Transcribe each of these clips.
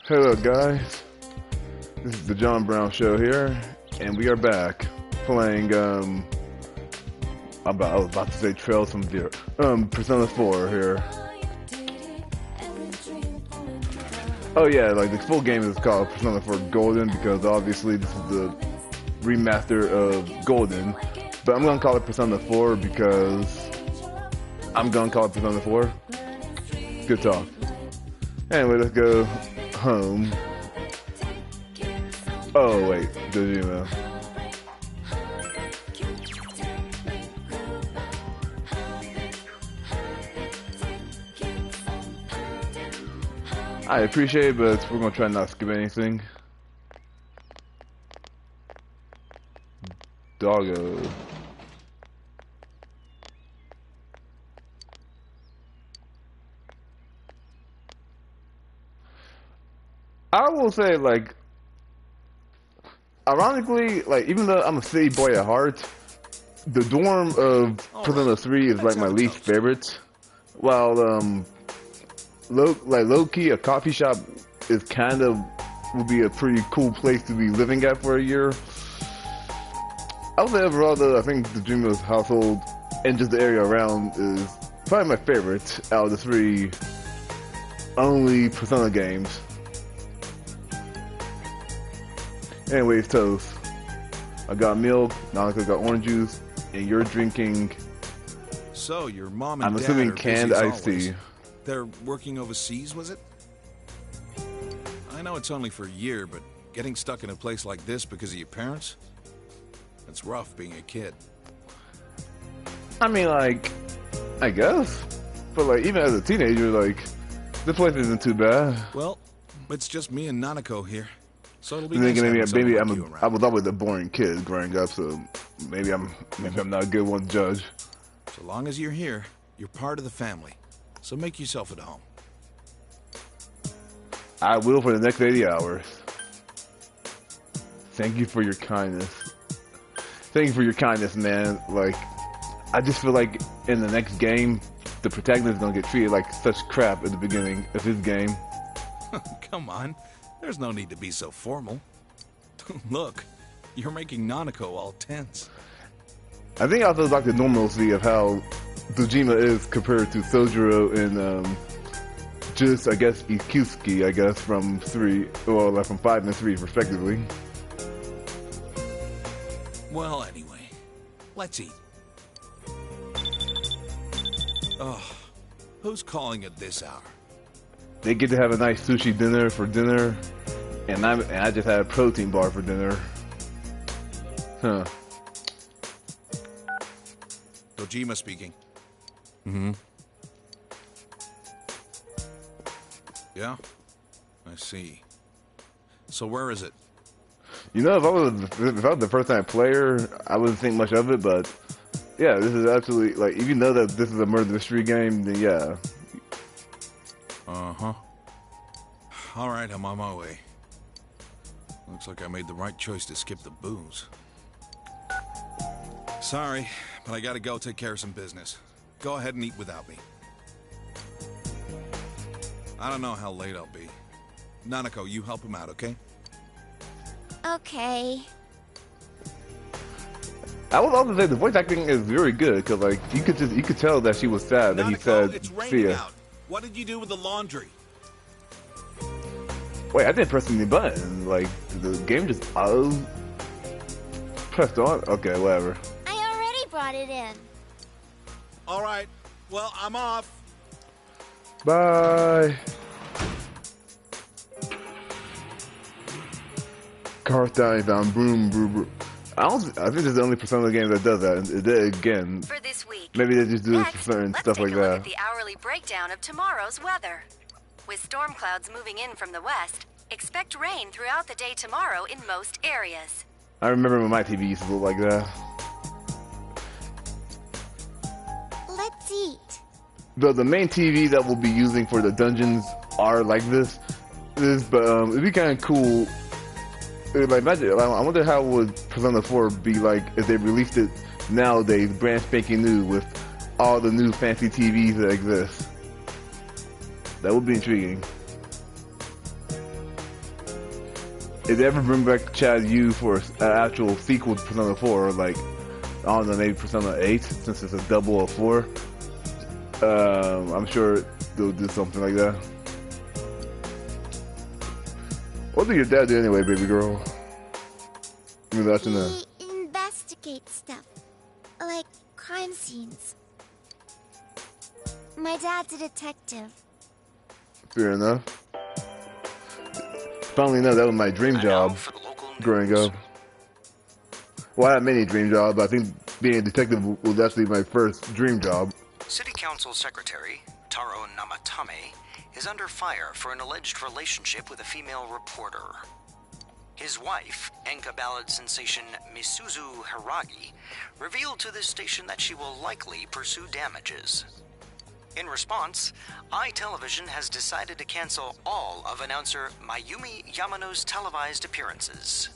Hello guys, this is the John Brown Show here, and we are back playing, I was about to say Trails from Zero, Persona 4 here. Oh yeah, like the full game is called Persona 4 Golden because obviously this is the remaster of Golden, but I'm gonna call it Persona 4 because I'm gonna call it Persona 4. Good talk. Anyway, let's go home. Oh wait, Dojima. I appreciate it, but we're gonna try not to skip anything. Doggo. I will say, like, ironically, like, even though I'm a city boy at heart, the dorm of Persona 3 is like my least favorite. While low key, a coffee shop is kind of would be a pretty cool place to be living at for a year. I would say overall, though, I think the Dreamers household and just the area around is probably my favorite out of the three only Persona games. Anyways, Toast, I got milk, Nanako got orange juice, and you're drinking. So your mom and I'm dad assuming are canned busy as iced always. tea. They're working overseas, was it? I know it's only for a year, but getting stuck in a place like this because of your parents? It's rough being a kid. I mean, like, I guess, but like even as a teenager, like, the place isn't too bad. Well, it's just me and Nanako here. So it'll be And nice then having someone like you I around. was always a boring kid growing up, so maybe I'm not a good one to judge. So long as you're here, you're part of the family. So make yourself at home. I will for the next 80 hours. Thank you for your kindness. Thank you for your kindness, man. Like, I just feel like in the next game, the protagonist is gonna get treated like such crap at the beginning of his game. Come on. There's no need to be so formal. Look, you're making Nanako all tense. I think I also like the normalcy of how Dojima is compared to Sojiro and just I guess Ikusuke, I guess from 3, well, like from 5 and 3 respectively. Well, anyway, let's eat. Oh, who's calling at this hour? They get to have a nice sushi dinner for dinner, and I just had a protein bar for dinner. Huh. Dojima speaking. Mm-hmm. Yeah? I see. So where is it? You know, if I was the first time player, I wouldn't think much of it, but yeah, this is absolutely, like, even though that this is a murder mystery game, then yeah. Uh-huh. All right, I'm on my way. Looks like I made the right choice to skip the booze. Sorry, but I gotta go take care of some business. Go ahead and eat without me. I don't know how late I'll be. Nanako, you help him out, okay? Okay. I would also say the voice acting is very good, because like you could tell that she was sad that he said it's see raining ya. out. What did you do with the laundry? Wait, I didn't press any button. Like the game just pressed on. Okay, whatever. I already brought it in. All right. Well, I'm off. Bye. Car dive down, boom, boom, boom. I think this is the only Persona game that does that, and it did again. For this week. Maybe they just do it for Next, certain let's stuff take like a look that. at the hourly breakdown of tomorrow's weather. With storm clouds moving in from the west, expect rain throughout the day tomorrow in most areas. I remember when my TV used to look like that. Let's eat. The main TV that we'll be using for the dungeons are like this, but it'd be kind of cool. Like, imagine, I wonder how would Persona 4 be like if they released it nowadays, brand spanking new, with all the new fancy TVs that exist. That would be intriguing. if they ever bring back Chad Yu for an actual sequel to Persona 4, like, I don't know, maybe Persona 8, since it's a double of 4, I'm sure they'll do something like that. What did your dad do anyway, baby girl? I mean, that's in there. He investigates stuff, like crime scenes. My dad's a detective. Fair enough. Funnily enough, that was my dream job growing up. Well, I had many dream jobs, but I think being a detective was actually my first dream job. City Council Secretary Taro Namatame is under fire for an alleged relationship with a female reporter. His wife, Enka ballad sensation Misuzu Hiragi, revealed to this station that she will likely pursue damages. In response, iTelevision has decided to cancel all of announcer Mayumi Yamano's televised appearances.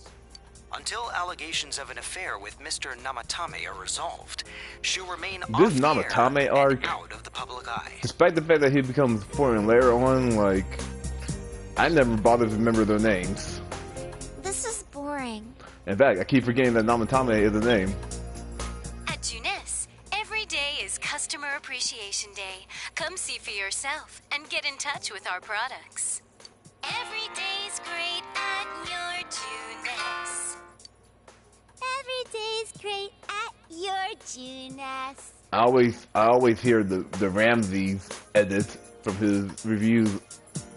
Until allegations of an affair with Mr. Namatame are resolved, she'll remain off the Namatame air arc, and out of the public eye. Despite the fact that he becomes important later on, like, I never bothered to remember their names. This is boring. In fact, I keep forgetting that Namatame is a name. At Junes, every day is Customer Appreciation Day. Come see for yourself and get in touch with our products. Every day's great at your Junes. Every day's great at your Junes. I always hear the Ramses edit from his reviews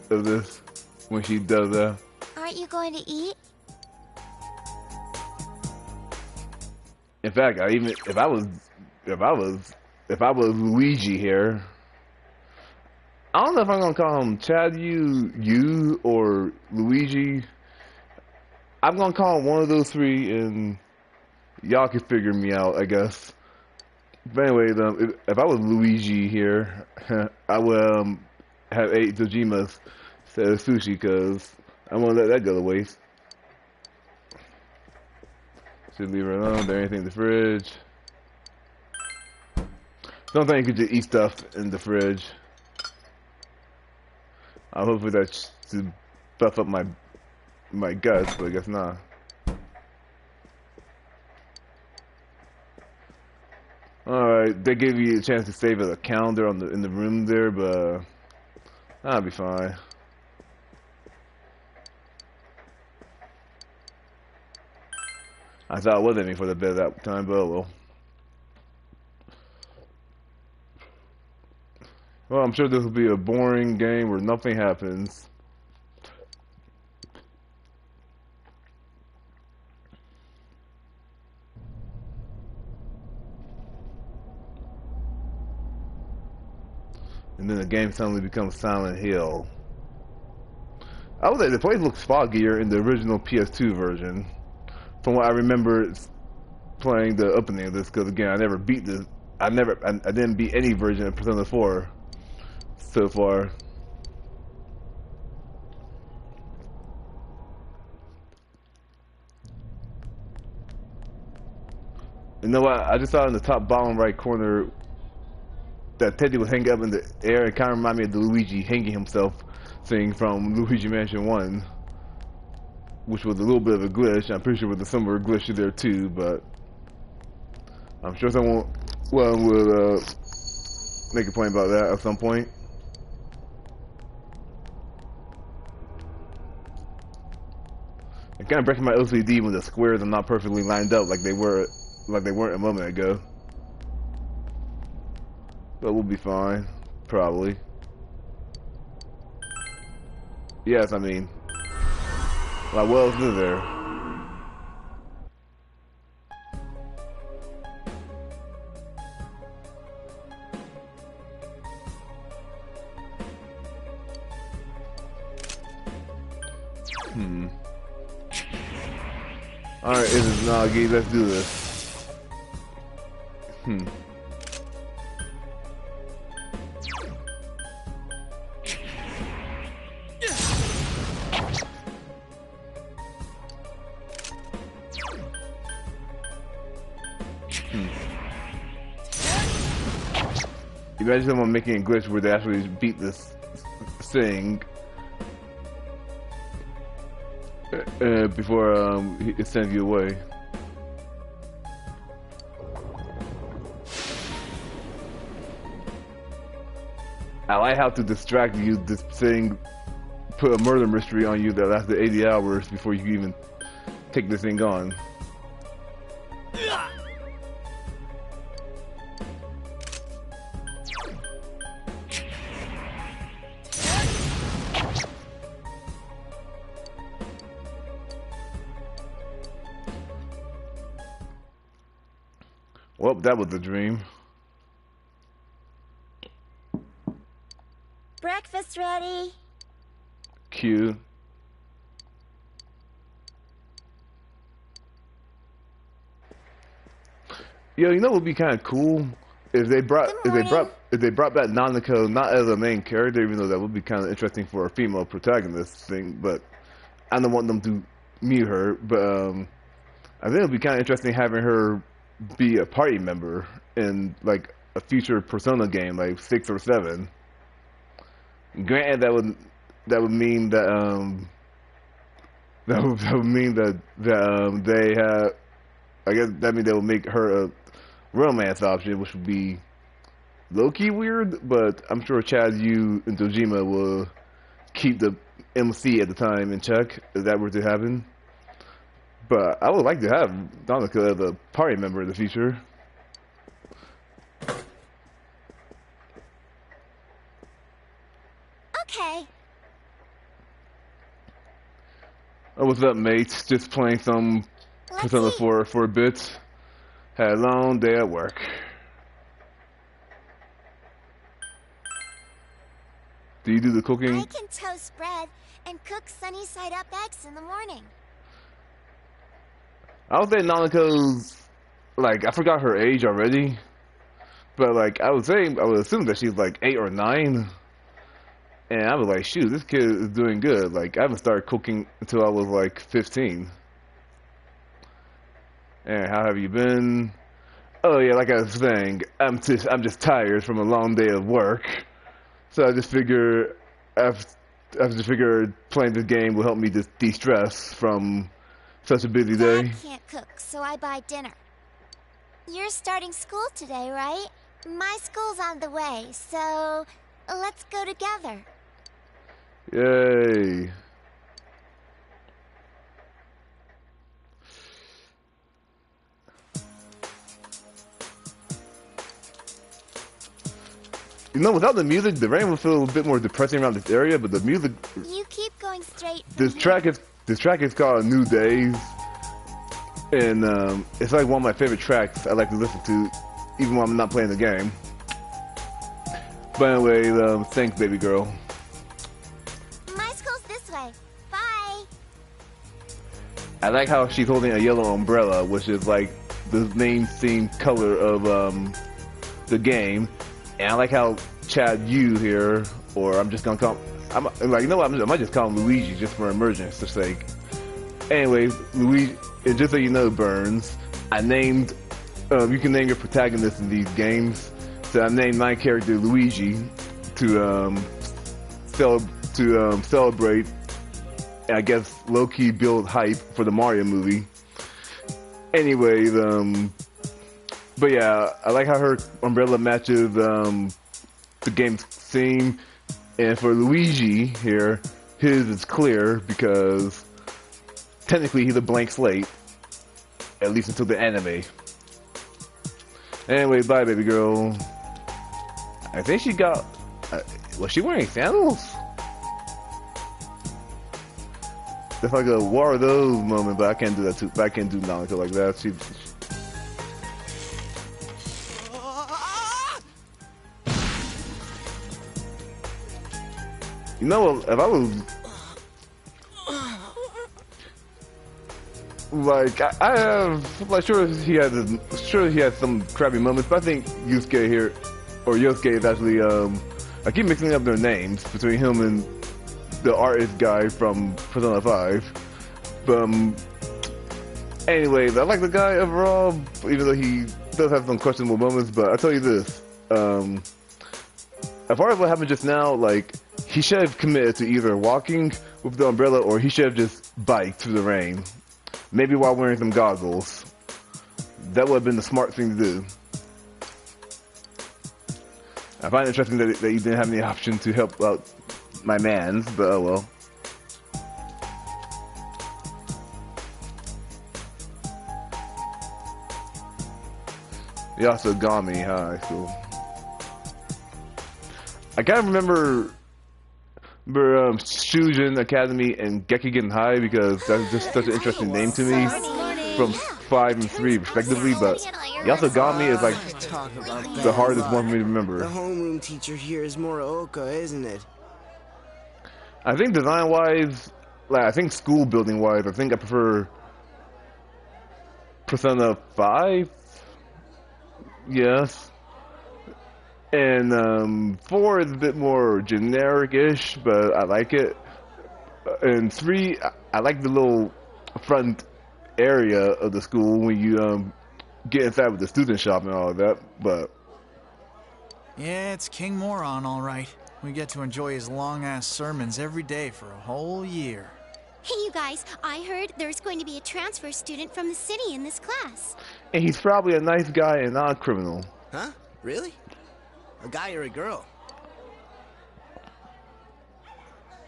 of this when she does that. Aren't you going to eat? In fact, if I was Luigi here, I don't know if I'm gonna call him Chad you or Luigi. I'm gonna call him one of those three, and y'all can figure me out, I guess. But anyway, if I was Luigi here, I would have ate Tojima's set of sushi, because I won't let that go to waste. Should leave her alone. There anything in the fridge? Don't think you could just eat stuff in the fridge. Hopefully that should buff up my guts, but I guess not. Alright, they gave you a chance to save a calendar in the room there, but that'll be fine. I thought it was ending for the bit at that time, but oh well. Well, I'm sure this will be a boring game where nothing happens. And then the game suddenly becomes Silent Hill. I would say the place looks foggier in the original PS2 version, from what I remember playing the opening of this. Because again, I never beat this. I didn't beat any version of Persona 4 so far. You know what? I just saw in the top bottom right corner that Teddy was hanging up in the air. It kind of reminded me of the Luigi hanging himself thing from Luigi Mansion 1, which was a little bit of a glitch. I'm pretty sure with a similar glitch there too, but I'm sure someone will make a point about that at some point. It kind of breaks my OCD when the squares are not perfectly lined up like they weren't a moment ago. But we'll be fine, probably. Yes, I mean, like, what else is there? Alright, this is Nagi, let's do this. Imagine someone making a glitch where they actually beat this thing. before he sends you away. I like how to distract you, this thing, put a murder mystery on you that lasted 80 hours before you can even take this thing on. Well, that was a dream. Breakfast ready. Cute. Yo, you know what would be kind of cool if they brought if they brought back Nanako not as a main character, even though that would be kind of interesting for a female protagonist thing. But I don't want them to mute her. But I think it would be kind of interesting having her be a party member in like a future Persona game, like 6 or 7. Granted, that would mean that that would mean that they have. I guess that means they will make her a romance option, which would be low-key weird. But I'm sure Chad, you, and Dojima will keep the MC at the time in check if that were to happen. But I would like to have Donica as a party member in the future. Okay. Oh, what's up, mates? Just playing some Persona 4 for a bit. Had a long day at work. Do you do the cooking? I can toast bread and cook sunny side up eggs in the morning. I would say Nanako's, like, I forgot her age already. But, like, I would assume that she's, like, 8 or 9. And I was like, shoot, this kid is doing good. Like, I haven't started cooking until I was, like, 15. And how have you been? Oh, yeah, like I was saying, I'm just tired from a long day of work. So I just figure, playing this game will help me just de-stress from such a busy day. Dad can't cook, so I buy dinner. You're starting school today, right? My school's on the way, so let's go together. Yay. You know, without the music, the rain would feel a bit more depressing around this area, but the music... You keep going straight from This track is called New Days, and it's like one of my favorite tracks I like to listen to, even when I'm not playing the game. But anyway, thanks, baby girl. My school's this way. Bye. I like how she's holding a yellow umbrella, which is like the main theme color of the game. And I like how Chad Yu here, or I'm just gonna call him, I might just call him Luigi just for emergence's sake. Anyways, Luigi, and just so you know, Burns, I named, you can name your protagonist in these games. So I named my character Luigi to celebrate, and I guess low-key build hype for the Mario movie. Anyways, but yeah, I like how her umbrella matches the game's theme. And for Luigi here, his is clear because technically he's a blank slate, at least until the anime. Anyway, bye, baby girl. I think she got... was she wearing sandals? That's like a War of Those moment, but I can't do that too. I can't do Nanako like that. She you know, if I was like, I'm like sure he has some crappy moments, but I think Yusuke here, or Yosuke is actually I keep mixing up their names between him and the artist guy from Persona 5. But anyways, I like the guy overall, even though he does have some questionable moments. But I'll tell you this, as far as what happened just now, like, he should have committed to either walking with the umbrella, or he should have just biked through the rain. Maybe while wearing some goggles. That would have been the smart thing to do. I find it interesting that you didn't have any option to help out my mans, but oh well. He also got me high school. I kind of remember Shujin Academy and Gekigen High because that's just such an interesting name to me from 5 and 3 respectively, but he also got me as like the hardest one for me to remember. The homeroom teacher here is Muraoka, isn't it? I think design-wise, like I think school building-wise, I think I prefer Persona 5. Yes. And 4 is a bit more generic-ish, but I like it. And 3, I like the little front area of the school when you get inside with the student shop and all of that, but... Yeah, it's King Moron, all right. We get to enjoy his long-ass sermons every day for a whole year. Hey, you guys, I heard there's going to be a transfer student from the city in this class. And he's probably a nice guy and not a criminal. Huh? Really? A guy or a girl?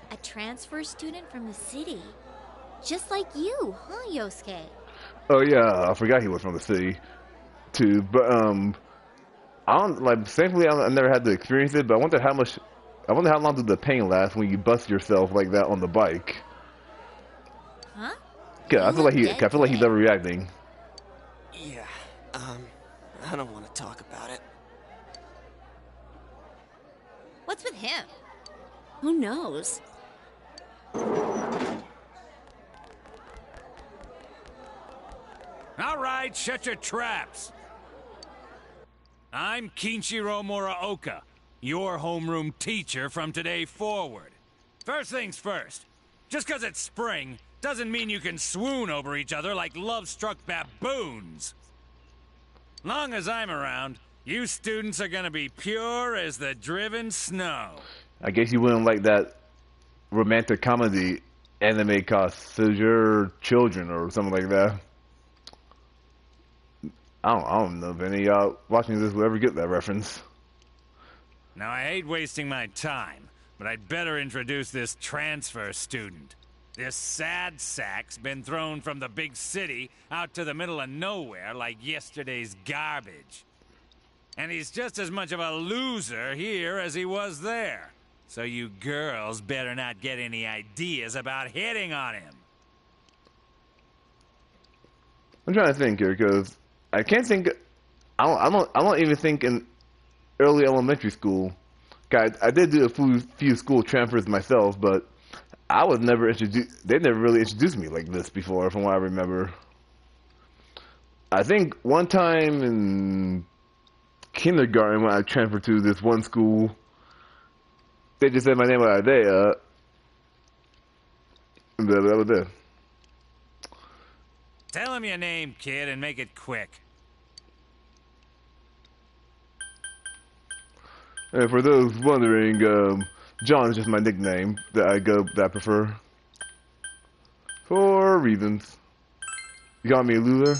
A transfer student from the city. Just like you, huh, Yosuke? Oh yeah, I forgot he was from the city, too. But I don't like. Thankfully, I never had to experience it. But I wonder how long did the pain last when you bust yourself like that on the bike? Huh? Yeah, I feel like he's overreacting. Yeah. I don't want to talk about it. What's with him? Who knows? All right, shut your traps. I'm Kinshiro Muraoka, your homeroom teacher from today forward. First things first, just 'cause it's spring doesn't mean you can swoon over each other like love-struck baboons. Long as I'm around, you students are gonna be pure as the driven snow. I guess you wouldn't like that romantic comedy anime called Soldier Children or something like that. I don't know if any of y'all watching this will ever get that reference. Now, I hate wasting my time, but I'd better introduce this transfer student. This sad sack's been thrown from the big city out to the middle of nowhere like yesterday's garbage. And he's just as much of a loser here as he was there. So you girls better not get any ideas about hitting on him. I'm trying to think here because I can't think. I don't even think in early elementary school. I did do a few school transfers myself, but I was never introduced. They never really introduced me like this before, from what I remember. I think one time in kindergarten when I transferred to this one school, they just said my name was Isaiah, and that was it. Tell him your name, kid, and make it quick. And for those wondering, John is just my nickname that I prefer. For reasons. You got me a loser?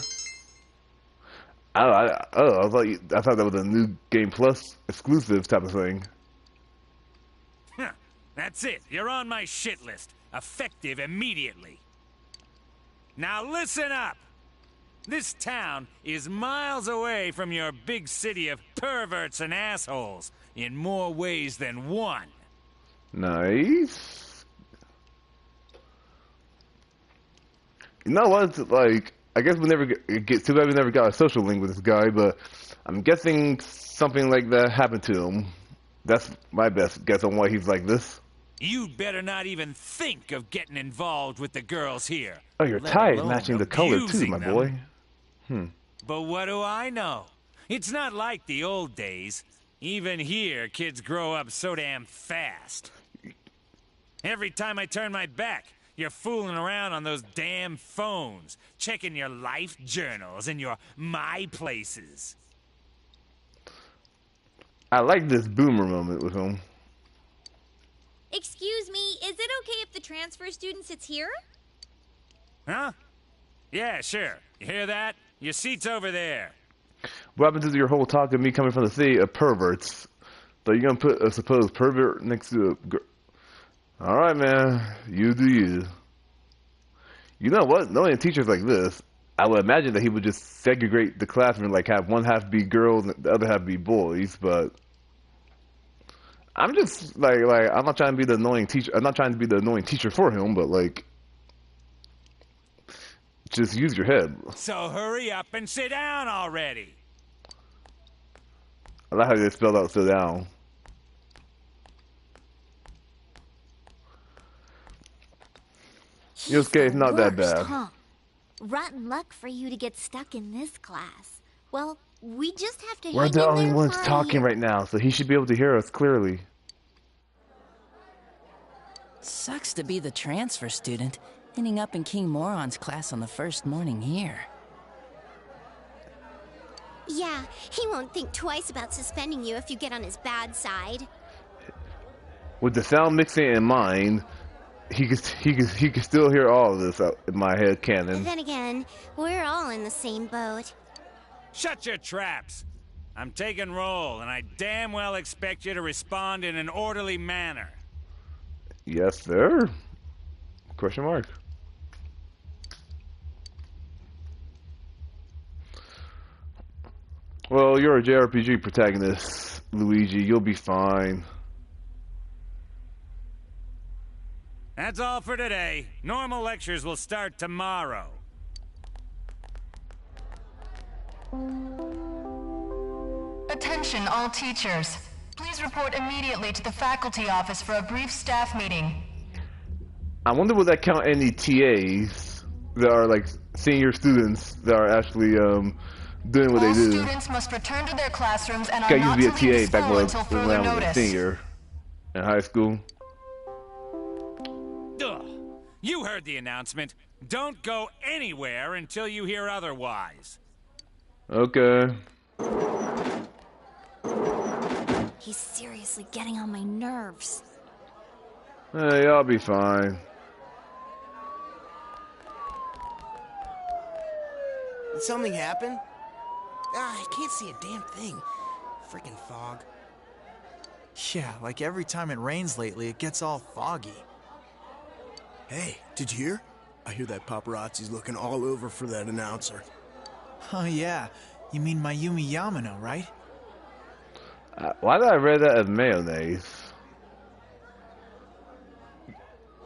I thought that was a new Game Plus exclusive type of thing. That's it. You're on my shit list. Effective immediately. Now listen up. This town is miles away from your big city of perverts and assholes in more ways than one. Nice. You know what? Like, I guess we never get too bad we never got a social link with this guy, but I'm guessing something like that happened to him. That's my best guess on why he's like this. You'd better not even think of getting involved with the girls here. Oh, your tie is matching the color too, my boy. But what do I know? It's not like the old days. Even here, kids grow up so damn fast. Every time I turn my back, you're fooling around on those damn phones, checking your life journals and your my places. I like this boomer moment with him. Excuse me, is it okay if the transfer student sits here? Huh? Yeah, sure. You hear that? Your seat's over there. What happens to your whole talk of me coming from the city of perverts? So you're gonna put a supposed pervert next to a girl? All right, man. You do you. You know what? Knowing teachers like this, I would imagine that he would just segregate the classroom, like have one half be girls and the other half be boys. But I'm just like I'm not trying to be the annoying teacher. I'm not trying to be the annoying teacher for him, but like, just use your head. So hurry up and sit down already. I like how they spelled out "sit down." Your case not that bad. Huh? Rotten luck for you to get stuck in this class. Well, we just have to. We're the only ones talking right now, so he should be able to hear us clearly. Sucks to be the transfer student, ending up in King Moron's class on the first morning here. Yeah, he won't think twice about suspending you if you get on his bad side. With the sound mixing in mind, he could still hear all of this out in my head canon. Then again, we're all in the same boat. Shut your traps. I'm taking roll, and I damn well expect you to respond in an orderly manner. Yes, sir. Question mark. Well, you're a JRPG protagonist, Luigi. You'll be fine. That's all for today. Normal lectures will start tomorrow. Attention all teachers. Please report immediately to the faculty office for a brief staff meeting. I wonder would that count any TAs that are like senior students that are actually doing what they do. All students must return to their classrooms and are I not used to to be leave a the TA back school when until I further was a notice. senior in high school. Ugh. You heard the announcement. Don't go anywhere until you hear otherwise. Okay. He's seriously getting on my nerves. Hey, I'll be fine. Did something happen? I can't see a damn thing. Freaking fog. Yeah, like every time it rains lately, it gets all foggy. Hey, did you hear? I hear that paparazzi's looking all over for that announcer. Oh yeah, you mean Mayumi Yamano, right? Why did I read that as mayonnaise?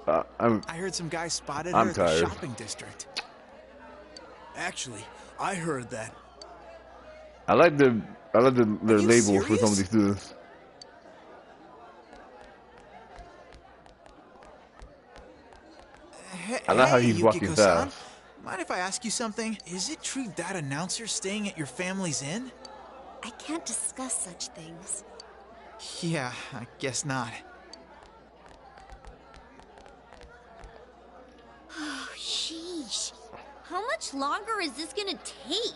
I heard some guy spotted her at the shopping district. Actually, I heard that. I like the label for some of these students. I like how he's walking fast. Mind if I ask you something? Is it true that announcer's staying at your family's inn? I can't discuss such things. Yeah, I guess not. Oh, sheesh. How much longer is this gonna take?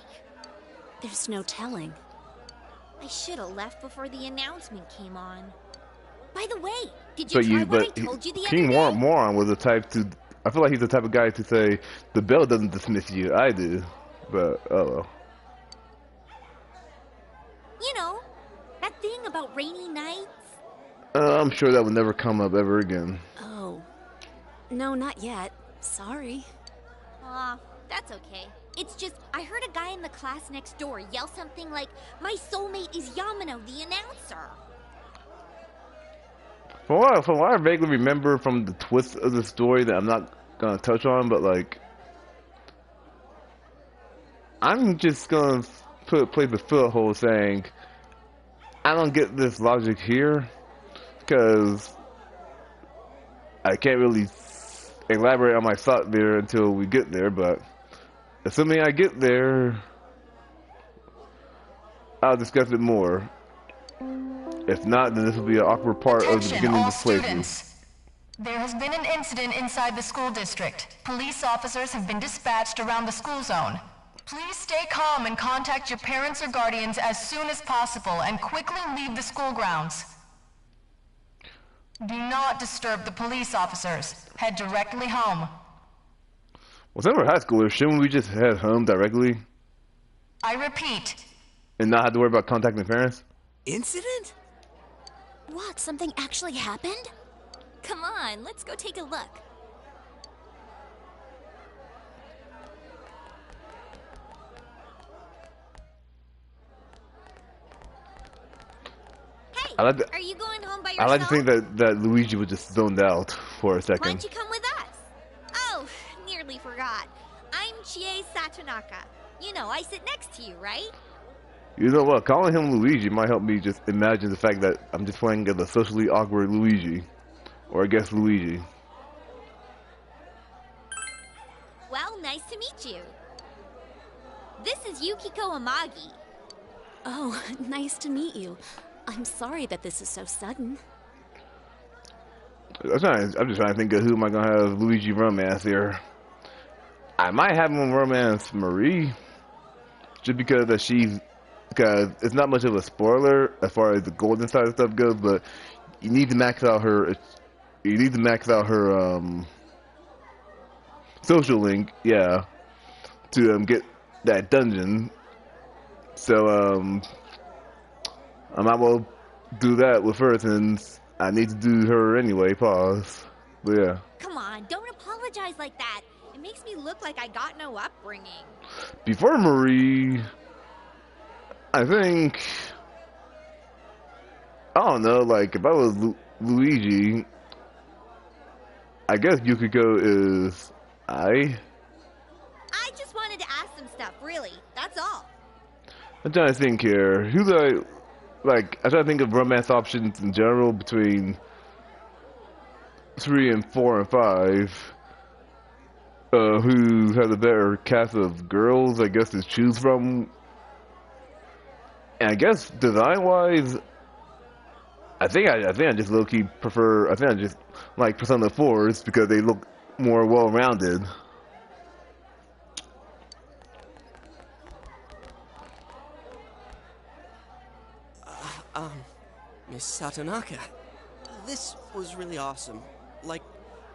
There's no telling. I should have left before the announcement came on. By the way, did you try what I told you the King other day? Moron was the type to. I feel like he's the type of guy to say, the bell doesn't dismiss you, I do. But, oh well. You know, that thing about rainy nights? I'm sure that would never come up ever again. Oh. No, not yet. Sorry. Aw, that's okay. It's just, I heard a guy in the class next door yell something like, "My soulmate is Yamano, the announcer." From what I vaguely remember from the twist of the story that I'm not gonna touch on, but like, I'm just gonna play the foothold saying, I don't get this logic here, because I can't really elaborate on my thought there until we get there, but assuming I get there, I'll discuss it more. If not, then this will be an awkward part of the beginning of this playthrough. There has been an incident inside the school district. Police officers have been dispatched around the school zone. Please stay calm and contact your parents or guardians as soon as possible and quickly leave the school grounds. Do not disturb the police officers. Head directly home. Well, since we're high schoolers, shouldn't we just head home directly I repeat. and not have to worry about contacting parents? Incident? What? Something actually happened? Come on, let's go take a look. Hey, are you going home by yourself? I like to think that Luigi was just zoned out for a Why second. don't you come with us? Oh, nearly forgot. I'm Chie Satonaka. You know, I sit next to you, right? You know what? Calling him Luigi might help me just imagine the fact that I'm just playing the socially awkward Luigi. Or I guess Luigi. Well, nice to meet you. This is Yukiko Amagi. Oh, nice to meet you. I'm sorry that this is so sudden. I'm just trying to think of who am I going to have Luigi romance here. I might have him romance Marie. Just because it's not much of a spoiler as far as the golden side of stuff goes, but you need to max out her social link, yeah, to get that dungeon. So I might well do that with her since I need to do her anyway. Pause. But yeah. Come on, don't apologize like that. It makes me look like I got no upbringing. Before Marie, I think, I don't know, like if I was Luigi, I guess Yukiko is I just wanted to ask some stuff, really. That's all. I'm trying to think here. Who do I like? I'm trying to think of romance options in general between 3 and 4 and 5. Who has a better cast of girls, I guess, to choose from? And I guess design-wise, I think I just low-key prefer. I think I just like Persona 4s because they look more well-rounded. Miss Satonaka, this was really awesome. Like,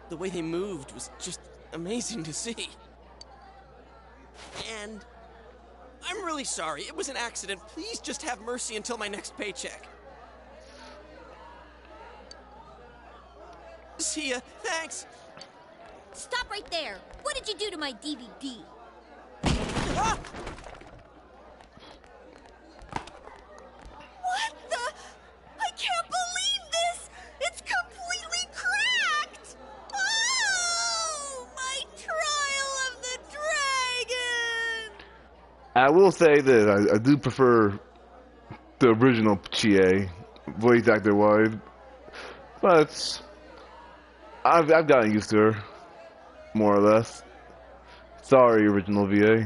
the way they moved was just amazing to see. And I'm really sorry. It was an accident. Please just have mercy until my next paycheck. See ya. Thanks. Stop right there. What did you do to my DVD? Ah! What the? I can't believe this! It's completely cracked! Oh! My trial of the dragon! I will say that I do prefer the original Chie, voice actor wise, but I've gotten used to her, more or less. Sorry, original VA.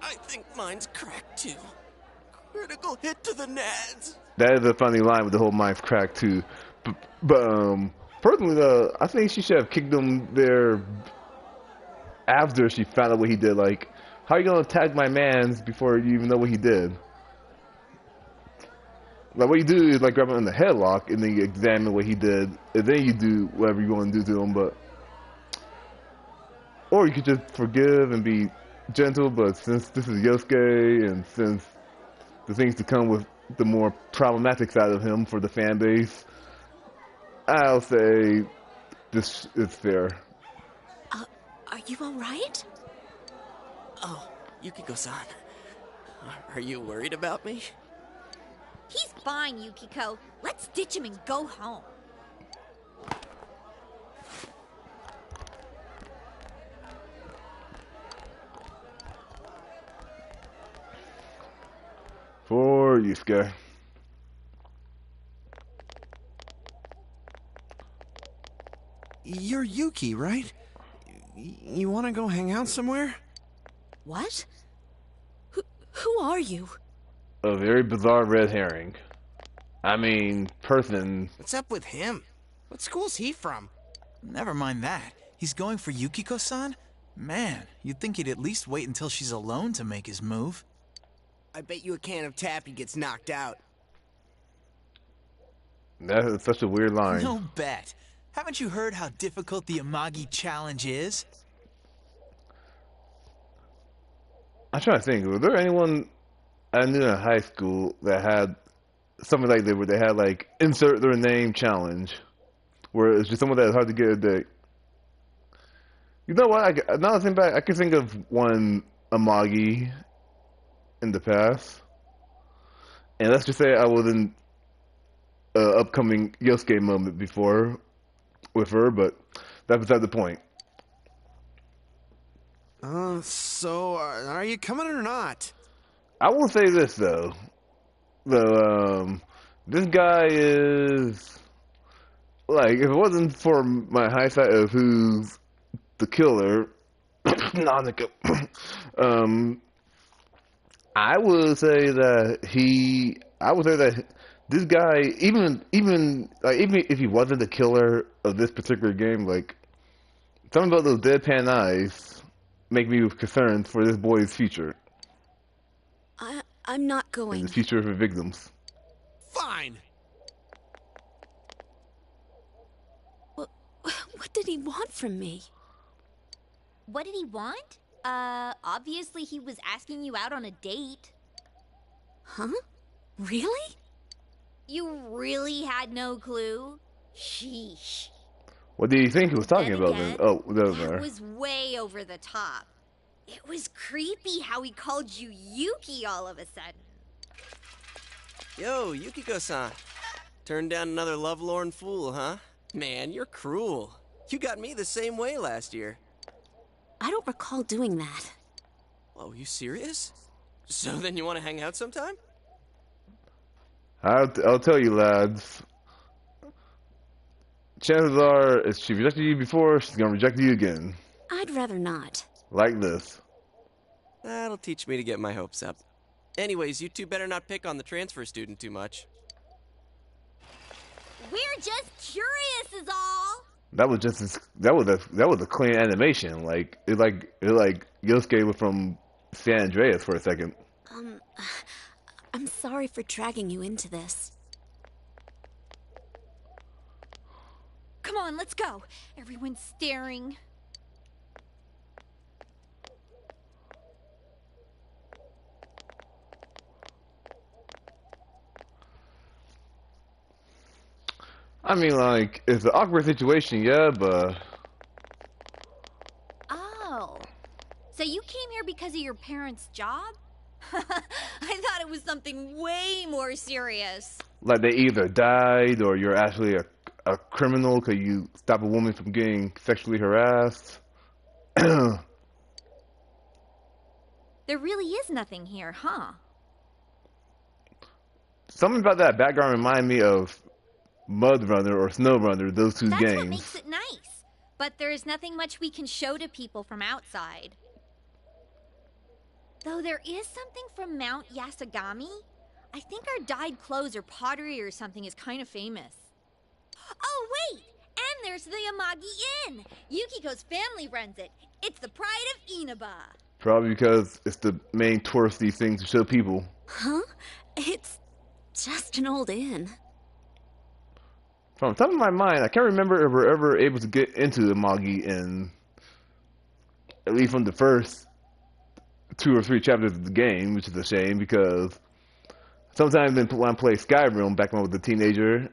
I think mine's cracked too. Critical hit to the nads. That is a funny line with the whole mine's cracked too. But personally, I think she should have kicked him there after she found out what he did. Like, how are you gonna tag my mans before you even know what he did? Like, what you do is like grab him in the headlock and then you examine what he did, and then you do whatever you want to do to him. But or you could just forgive and be gentle. But since this is Yosuke, and since the things to come with the more problematic side of him for the fan base, I'll say this is fair. Are you alright? Oh, Yukiko-san. Are you worried about me? He's fine, Yukiko. Let's ditch him and go home. For Yusuke. You're Yuki, right? You want to go hang out somewhere? What? Who are you? A very bizarre red herring. I mean, person. What's up with him? What school's he from? Never mind that. He's going for Yukiko-san? Man, you'd think he'd at least wait until she's alone to make his move. I bet you a can of Tappy gets knocked out. That's such a weird line. No bet. Haven't you heard how difficult the Amagi challenge is? I'm trying to think. Was there anyone I knew in high school that had something like that where they had like insert their name challenge, where it's just someone that's hard to get a date? You know what? Now that I think back, I can think of one Amagi in the past, and let's just say I was in upcoming Yosuke moment before with her, but that's beside the point. So are you coming or not? I will say this though, this guy is like, if it wasn't for my hindsight of who's the killer, Nanika, I would say that this guy, even if he wasn't the killer of this particular game, like something about those deadpan eyes make me concerned for this boy's future. I'm not going. And the future of her victims. Fine. What did he want from me? What did he want? Obviously he was asking you out on a date. Huh? Really? You really had no clue? Sheesh. What do you think he was talking Then about again, then? Oh, doesn't that matter. was way over the top. It was creepy how he called you Yuki all of a sudden. Yo, Yukiko-san. Turned down another lovelorn fool, huh? Man, you're cruel. You got me the same way last year. I don't recall doing that. Oh, you serious? So then you want to hang out sometime? I'll tell you, lads. Chances are, if she rejected you before, she's gonna reject you again. I'd rather not. Like this. That'll teach me to get my hopes up. Anyways, you two better not pick on the transfer student too much. We're just curious is all. That was just that was a clean animation. Like it like Yosuke was from San Andreas for a second. I'm sorry for dragging you into this. Come on, let's go. Everyone's staring. I mean, like, it's an awkward situation, yeah, but... Oh. So you came here because of your parents' job? I thought it was something way more serious. Like, they either died, or you're actually a criminal because you stop a woman from getting sexually harassed. There really is nothing here, huh? Something about that background reminded me of Mud Runner or Snow Runner, those two games. That's what makes it nice. But there's nothing much we can show to people from outside. Though there is something from Mount Yasogami. I think our dyed clothes or pottery or something is kind of famous. Oh, wait! And there's the Amagi Inn! Yukiko's family runs it. It's the pride of Inaba. Probably because it's the main touristy thing to show people. Huh? It's just an old inn. From the top of my mind, I can't remember if we're ever able to get into the Amagi Inn. At least from the first 2 or 3 chapters of the game, which is a shame because sometimes when I play Skyrim back when I was a teenager,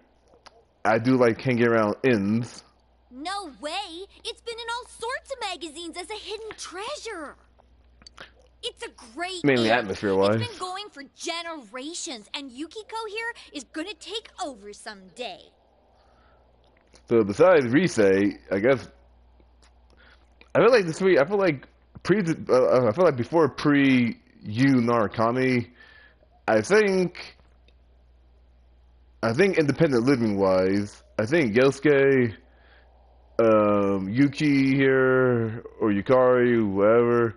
I do like hanging around inns. No way! It's been in all sorts of magazines as a hidden treasure. It's a great Mainly inn. atmosphere-wise. It's been going for generations, and Yukiko here is gonna take over someday. So besides Risei, I guess I feel like I feel like before pre-Yu Narukami, I think independent living wise, I think Yosuke, Yuki here or Yukari, whoever.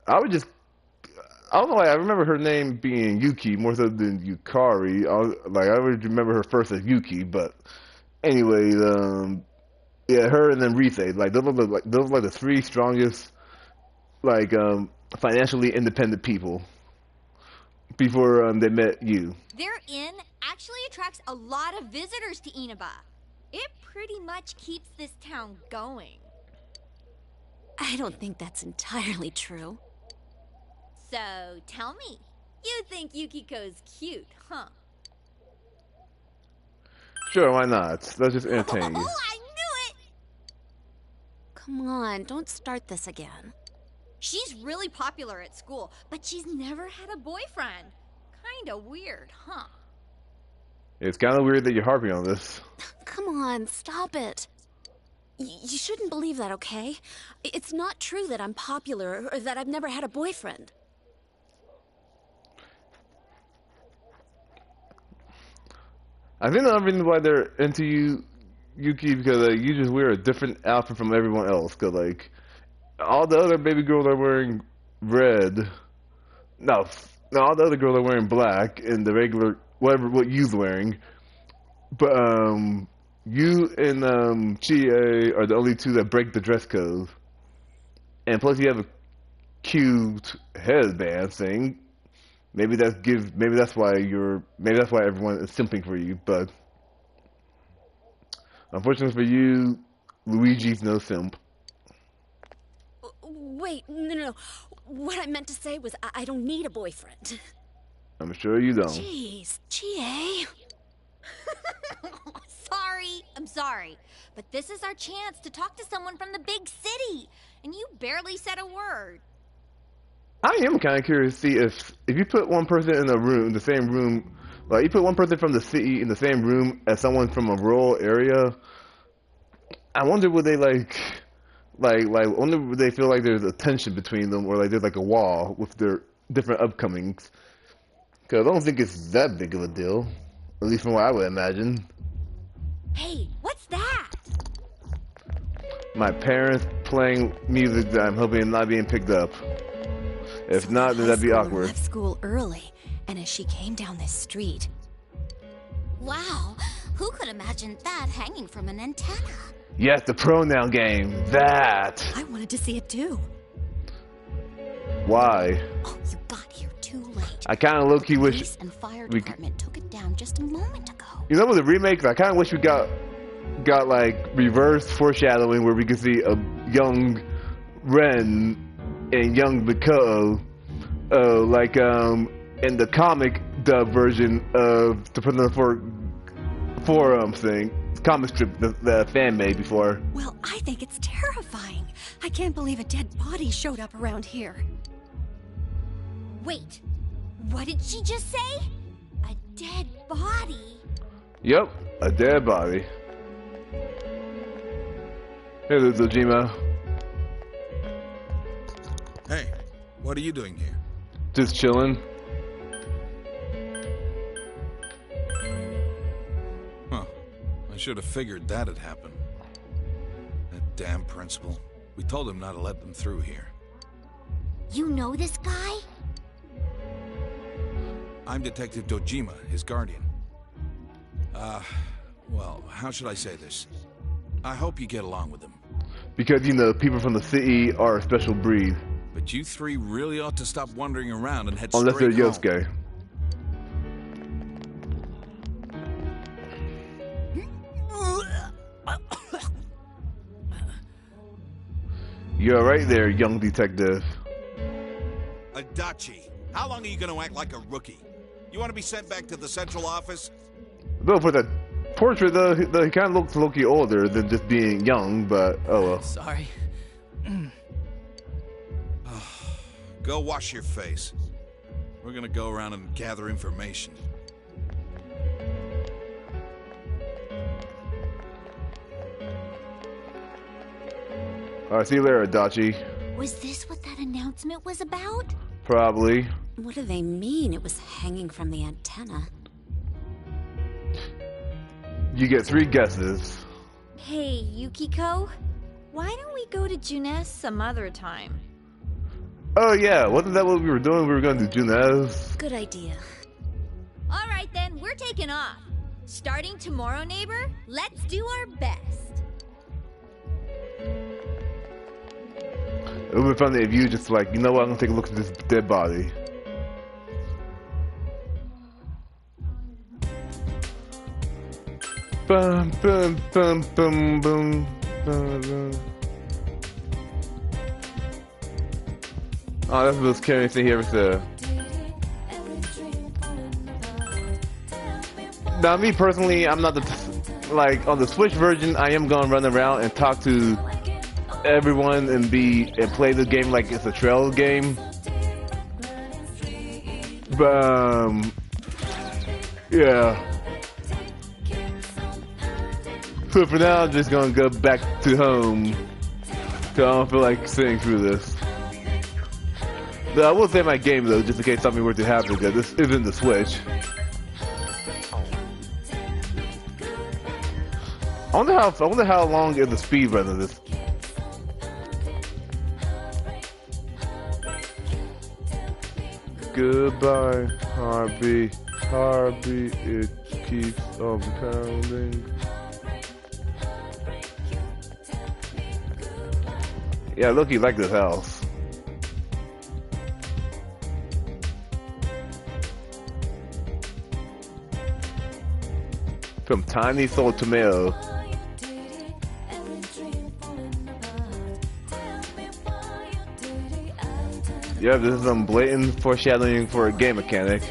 I don't know. I remember her name being Yuki more so than Yukari. I would remember her first as Yuki, but anyway, yeah, her and then Risei, those are the 3 strongest, financially independent people before they met you. Their inn actually attracts a lot of visitors to Inaba. It pretty much keeps this town going. I don't think that's entirely true. So, tell me, you think Yukiko's cute, huh? Sure, why not? Let's just entertain you. Oh, I knew it! Come on, don't start this again. She's really popular at school, but she's never had a boyfriend. Kinda weird, huh? It's kind of weird that you're harping on this. Come on, stop it. You shouldn't believe that, okay? It's not true that I'm popular or that I've never had a boyfriend. I think the reason why they're into you, Yuki, because you just wear a different outfit from everyone else. Cause like all the other baby girls are wearing red. No, all the other girls are wearing black and the regular what you's wearing. But you and Chie are the only two that break the dress code. And plus, you have a cute headband thing. Maybe that's why everyone is simping for you. But unfortunately for you, Luigi's no simp. Wait, no. What I meant to say was I don't need a boyfriend. I'm sure you don't. Jeez, Chie. I'm sorry. But this is our chance to talk to someone from the big city. And you barely said a word. I am kind of curious to see if you put one person in the same room, like you put one person from the city in the same room as someone from a rural area, I wonder would they wonder would they feel like there's a tension between them or like there's like a wall with their different upcomings? Because I don't think it's that big of a deal, at least from what I would imagine. Hey, what's that? My parents playing music that I'm hoping is not being picked up. If not, then that'd be awkward. Left school early, and as she came down this street. Wow, who could imagine that hanging from an antenna? Yes, the pronoun game. That. I wanted to see it too. Why? Oh, you got here too late. I kind of low-key wish. Police and fire department took it down just a moment ago. You know, with the remake, I kind of wish we got like reverse foreshadowing where we could see a young Ren and young Miko, like in the comic dub version of the Persona 4 forum thing, comic strip the fan made before. Well, I think it's terrifying. I can't believe a dead body showed up around here. Wait, what did she just say? A dead body? Yep, a dead body. Hey, little Dojima. Hey, what are you doing here? Just chilling. Huh. I should have figured that'd happen. That damn principal. We told him not to let them through here. You know this guy? I'm Detective Dojima, his guardian. Well, how should I say this? I hope you get along with him. Because, you know, people from the city are a special breed. But you three really ought to stop wandering around and head unless straight they're home. Yosuke. You're right there, young detective. Adachi, how long are you going to act like a rookie? You want to be sent back to the central office? Though for the portrait, though, he kind of looks low-key older than just being young, but oh well. Sorry. Go wash your face. We're gonna go around and gather information. Alright, see you later, Adachi. Was this what that announcement was about? Probably. What do they mean it was hanging from the antenna? You get 3 guesses. Hey, Yukiko, why don't we go to Junes some other time? Oh yeah, wasn't that what we were doing? We were going to Junes. Good idea. All right then, we're taking off. Starting tomorrow, neighbor, let's do our best. It would be funny if you just like, you know what, I'm gonna take a look at this dead body. Bum, bum, bum, bum, bum, bum, bum. Oh, that's the most scariest thing he ever said. Now, me personally, I'm not like on the Switch version. I am gonna run around and talk to everyone and play the game like it's a trail game. But yeah. So for now, I'm just gonna go back to home. Cause I don't feel like sitting through this. But I will save my game though, just in case something were to happen. Because this isn't the Switch. I wonder how long is the speed run of this. Goodbye, heartbeat, heartbeat, it keeps on pounding. Yeah, look, you like this house. From Tiny Soul Tomato. Yeah, this is some blatant foreshadowing for a game mechanic.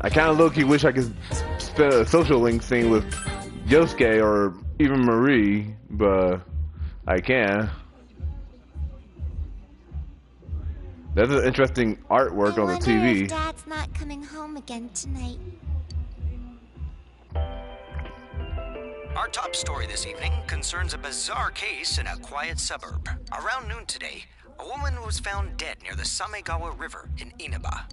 I kind of low-key wish I could spend a social link thing with Yosuke or even Marie, but I can't. That's an interesting artwork on the TV. If Dad's not coming home again tonight. Our top story this evening concerns a bizarre case in a quiet suburb. Around noon today, a woman was found dead near the Samegawa River in Inaba.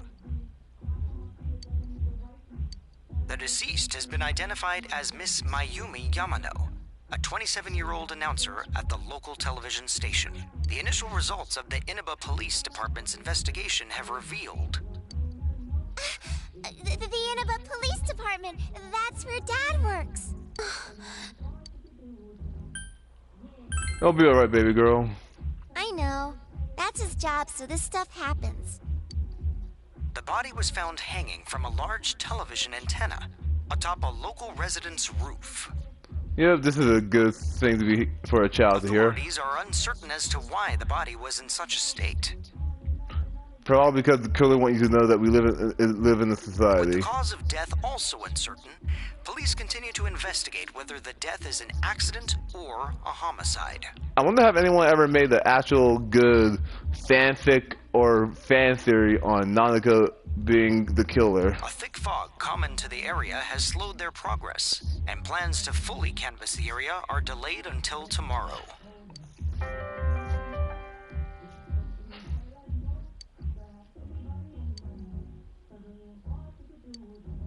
The deceased has been identified as Miss Mayumi Yamano, a 27-year-old announcer at the local television station. The initial results of the Inaba Police Department's investigation have revealed... The Inaba Police Department! That's where Dad works! I'll be alright, baby girl. I know. That's his job, so this stuff happens. The body was found hanging from a large television antenna atop a local resident's roof. Yeah, this is a good thing to be for a child to hear. Authorities are uncertain as to why the body was in such a state. Probably because the killer wants you to know that we live in a society. With the cause of death also uncertain, police continue to investigate whether the death is an accident or a homicide. I wonder if anyone ever made the actual good fanfic or fan theory on Nanako being the killer. A thick fog common to the area has slowed their progress, and plans to fully canvass the area are delayed until tomorrow.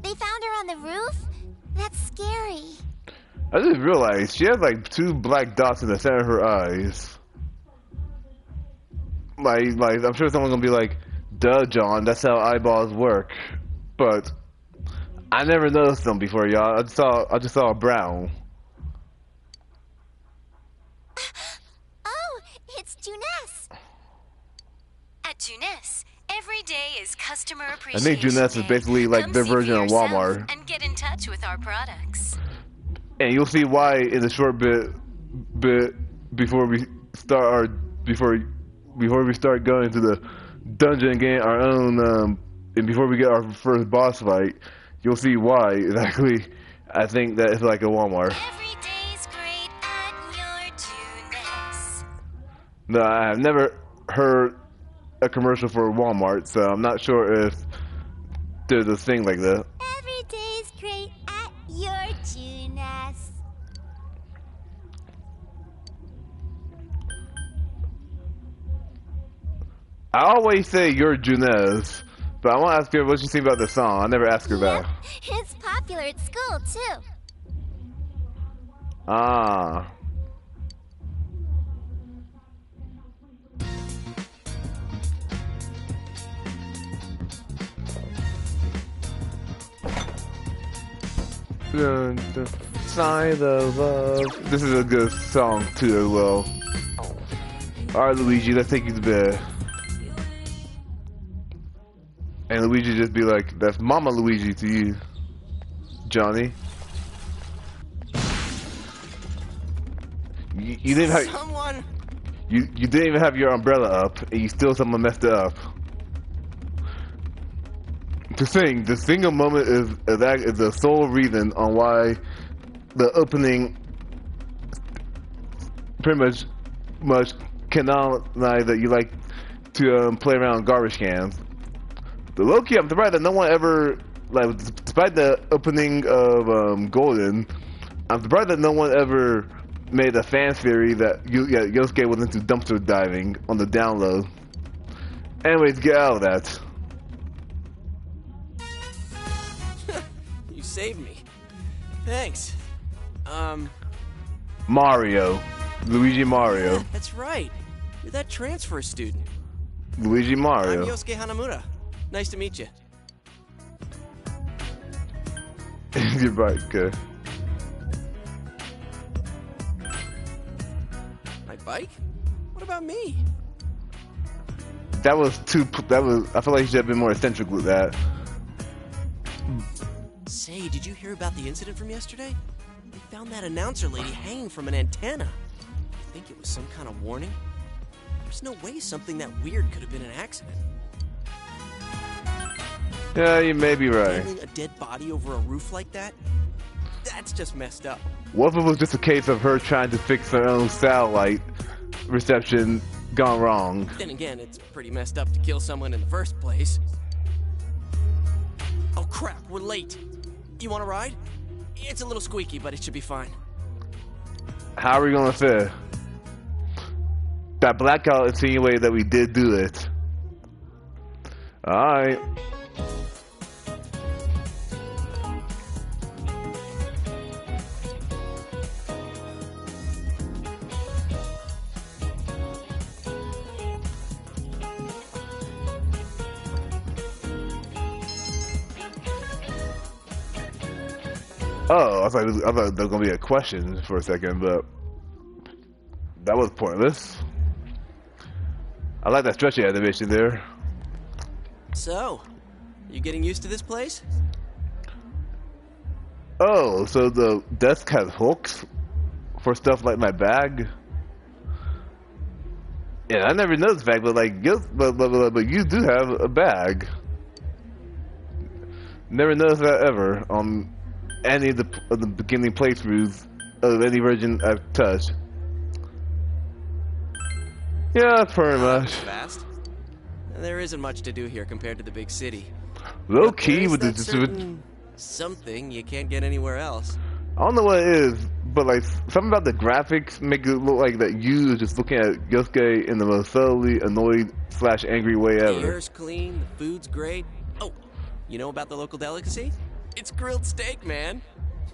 They found her on the roof? That's scary. I just realized she has like 2 black dots in the center of her eyes. Like I'm sure someone's gonna be like, duh, John, that's how eyeballs work. But I never noticed them before, y'all. I just saw a brown. Oh, it's Juness. At Juness, every day is customer I appreciation think Juness is basically like Come their see for version of yourself Walmart. and get in touch with our products. And you'll see why in a short bit before we start going to the dungeon and getting our own and before we get our first boss fight, you'll see why exactly. I think that it's like a Walmart. Every day's great at your Juness. No, I have never heard a commercial for Walmart, so I'm not sure if there's a thing like that. Every day's great at your Juness. I always say you're Junez, but I want to ask her what she think about the song. I never ask her that. It's popular at school, too. Ah. Side of love. This is a good song too as well. Alright, Luigi, let's take you to bed. And Luigi just be like, "That's Mama Luigi to you, Johnny." You didn't have Someone. you didn't even have your umbrella up, and you still someone messed it up. The single moment is the sole reason on why the opening pretty much canonize that you like to play around with garbage cans. The low-key, I'm surprised that no one ever, like, despite the opening of Golden, I'm surprised that no one ever made a fan theory that Yosuke was into dumpster diving on the down low. Anyways, get out of that. You saved me. Thanks. Mario. Luigi Mario. Yeah, that's right. You're that transfer student. Luigi Mario. I'm Yosuke Hanamura. Nice to meet you. You're right, good. My bike? What about me? That was, I feel like you should have been more eccentric with that. Say, did you hear about the incident from yesterday? They found that announcer lady hanging from an antenna. I think it was some kind of warning. There's no way something that weird could have been an accident. Yeah, you may be right. Hanging a dead body over a roof like that? That's just messed up. What if it was just a case of her trying to fix her own satellite reception gone wrong? Then again, it's pretty messed up to kill someone in the first place. Oh crap, we're late. You want to ride? It's a little squeaky, but it should be fine. How are we gonna fit? That blackout insinuated that we did do it. Alright. Oh, I thought there was gonna be a question for a second, but that was pointless. I like that stretchy animation there. So, you getting used to this place? Oh, so the desk has hooks for stuff like my bag? Yeah, I never noticed bag, but like, but you do have a bag. Never noticed that ever on any of the beginning playthroughs of any version I've touched. Yeah, pretty much. Fast. There isn't much to do here compared to the big city. Low key with the something you can't get anywhere else. I don't know what it is, but like something about the graphics make it look like that you is just looking at Yosuke in the most subtly annoyed / angry way ever. The air's clean, the food's great. Oh, you know about the local delicacy? It's grilled steak, man.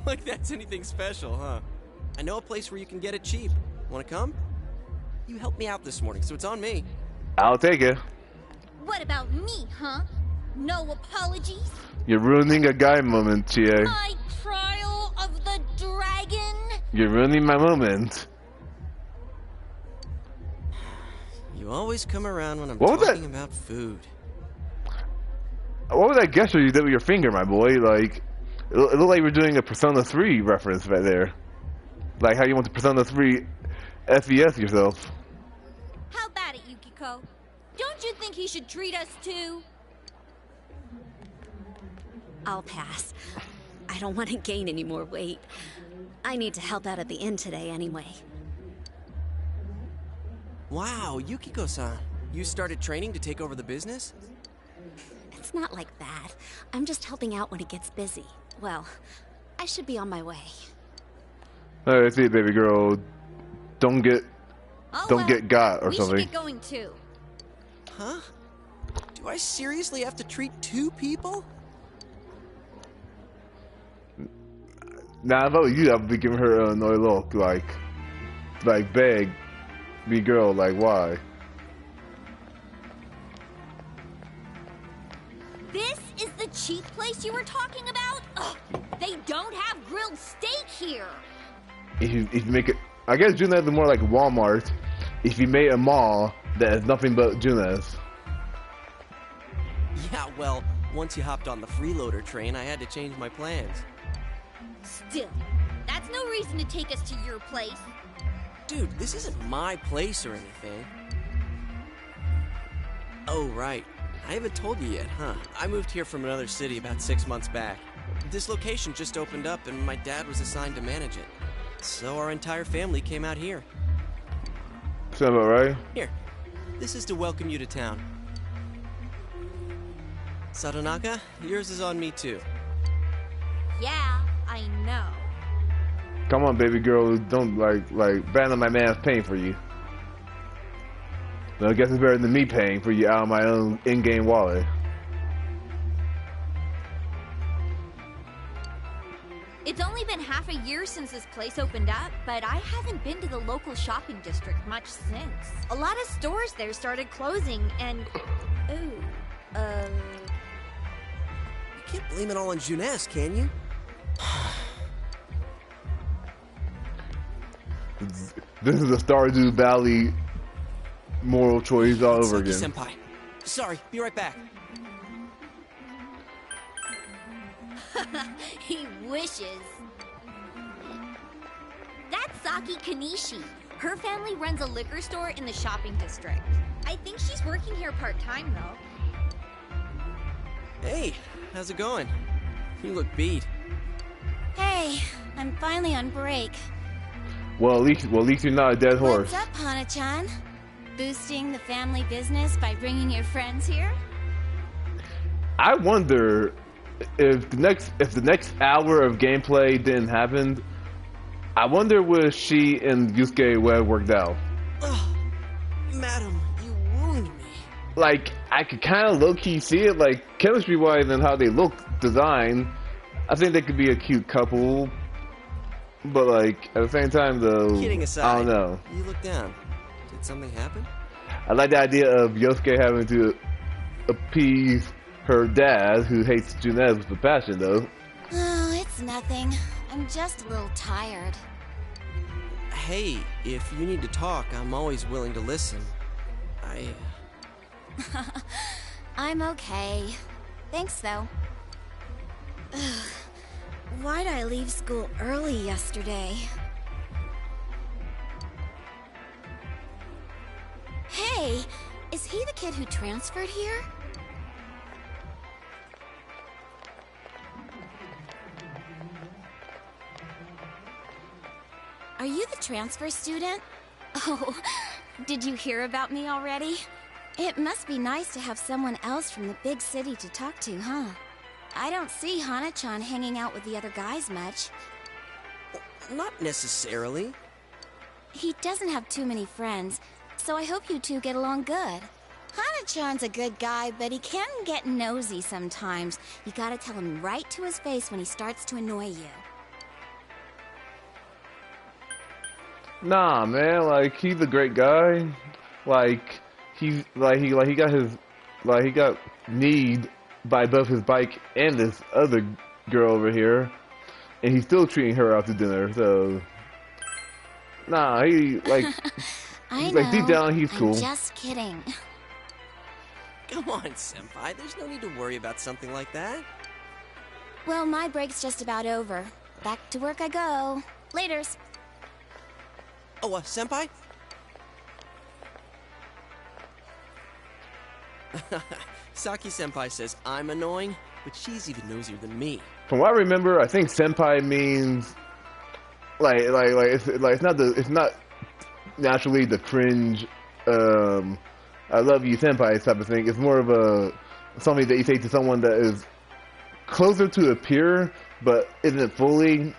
Like that's anything special, huh? I know a place where you can get it cheap. Wanna come? You helped me out this morning, so it's on me. I'll take it. What about me, huh? No apologies? You're ruining a guy moment, Chie. My trial of the dragon? You're ruining my moment. You always come around when I'm talking about food. What was that gesture you did with your finger, my boy? Like, it looked like you were doing a Persona 3 reference right there. Like how you want to Persona 3 FES yourself. How about it, Yukiko? Don't you think he should treat us too? I'll pass. I don't want to gain any more weight. I need to help out at the inn today anyway. Wow, Yukiko-san. You started training to take over the business? It's not like that. I'm just helping out when it gets busy. Well, I should be on my way. Alright, see it, baby girl. Don't get got or something. We should get going too. Huh? Do I seriously have to treat 2 people? Now, if I was you, I'd be giving her an annoyed look, like beg, me girl, like why? This is the cheap place you were talking about? Ugh, they don't have grilled steak here. If you make it, I guess Junes is more like Walmart. If you made a mall that has nothing but Junes. Yeah, Well, once you hopped on the freeloader train, I had to change my plans. Still, that's no reason to take us to your place. Dude, this isn't my place or anything. Oh, right. I haven't told you yet, huh? I moved here from another city about 6 months back. This location just opened up and my dad was assigned to manage it. So our entire family came out here. Sound about right? Here, this is to welcome you to town. Satonaka, yours is on me too. Yeah, I know. Come on, baby girl. Don't like banding my man's paying for you. Well, I guess it's better than me paying for you out of my own in-game wallet. It's only been half a year since this place opened up, but I haven't been to the local shopping district much since. A lot of stores there started closing, and... Ooh, You can't blame it all on Junes, can you? This is a Stardew Valley moral choice all over again. Senpai. Sorry, be right back. He wishes. That's Saki Kanishi. Her family runs a liquor store in the shopping district. I think she's working here part-time, though. Hey, how's it going? You look beat. Hey, I'm finally on break. Well, at least you're not a dead horse. What's up, Hana-chan? Boosting the family business by bringing your friends here? I wonder if the next hour of gameplay didn't happen. I wonder would she and Yusuke would have worked out. Ugh, madam, you wound me. Like, I could kind of low-key see it, like, chemistry-wise and how they look, design. I think they could be a cute couple. But, like, at the same time, though, Kidding aside, I don't know. You look down. Did something happen? I like the idea of Yosuke having to appease her dad, who hates Junes with a passion, though. Oh, it's nothing. I'm just a little tired. Hey, if you need to talk, I'm always willing to listen. I'm okay. Thanks, though. Why'd I leave school early yesterday? Hey, is he the kid who transferred here? Are you the transfer student? Oh, did you hear about me already? It must be nice to have someone else from the big city to talk to, huh? I don't see Hana-chan hanging out with the other guys much. Not necessarily. He doesn't have too many friends, so I hope you two get along good. Hana-chan's a good guy, but he can get nosy sometimes. You gotta tell him right to his face when he starts to annoy you. Nah, man, like, he's a great guy. Like, he got kneed by both his bike and this other girl over here, and he's still treating her out to dinner, so... Nah, he, like... I know, like, deep down, he's cool. I'm just kidding. Come on, Senpai. There's no need to worry about something like that. Well, my break's just about over. Back to work I go. Laters. Oh, Senpai? Saki Senpai says I'm annoying, but she's even nosier than me. From what I remember, I think senpai means it's not naturally the cringe I love you senpai type of thing. It's more of a something that you say to someone that is closer to a peer but isn't fully,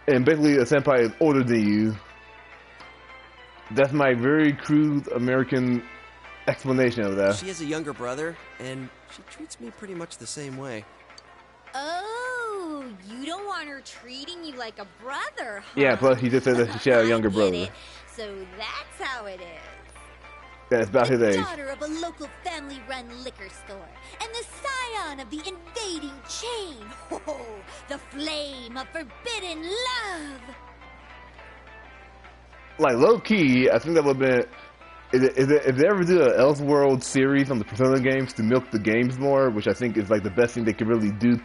and basically a senpai is older than you. That's my very crude American explanation of that. She has a younger brother, and she treats me pretty much the same way. Oh, you don't want her treating you like a brother, huh? Yeah, plus he just said that she had a younger brother. It. So that's how it is. That's about his age. Daughter of a local family-run liquor store, and the scion of the invading chain. Oh, the flame of forbidden love. Like, low-key, I think that would have been If they ever do an Elseworld series on the Persona games to milk the games more, which I think is like the best thing they could really do,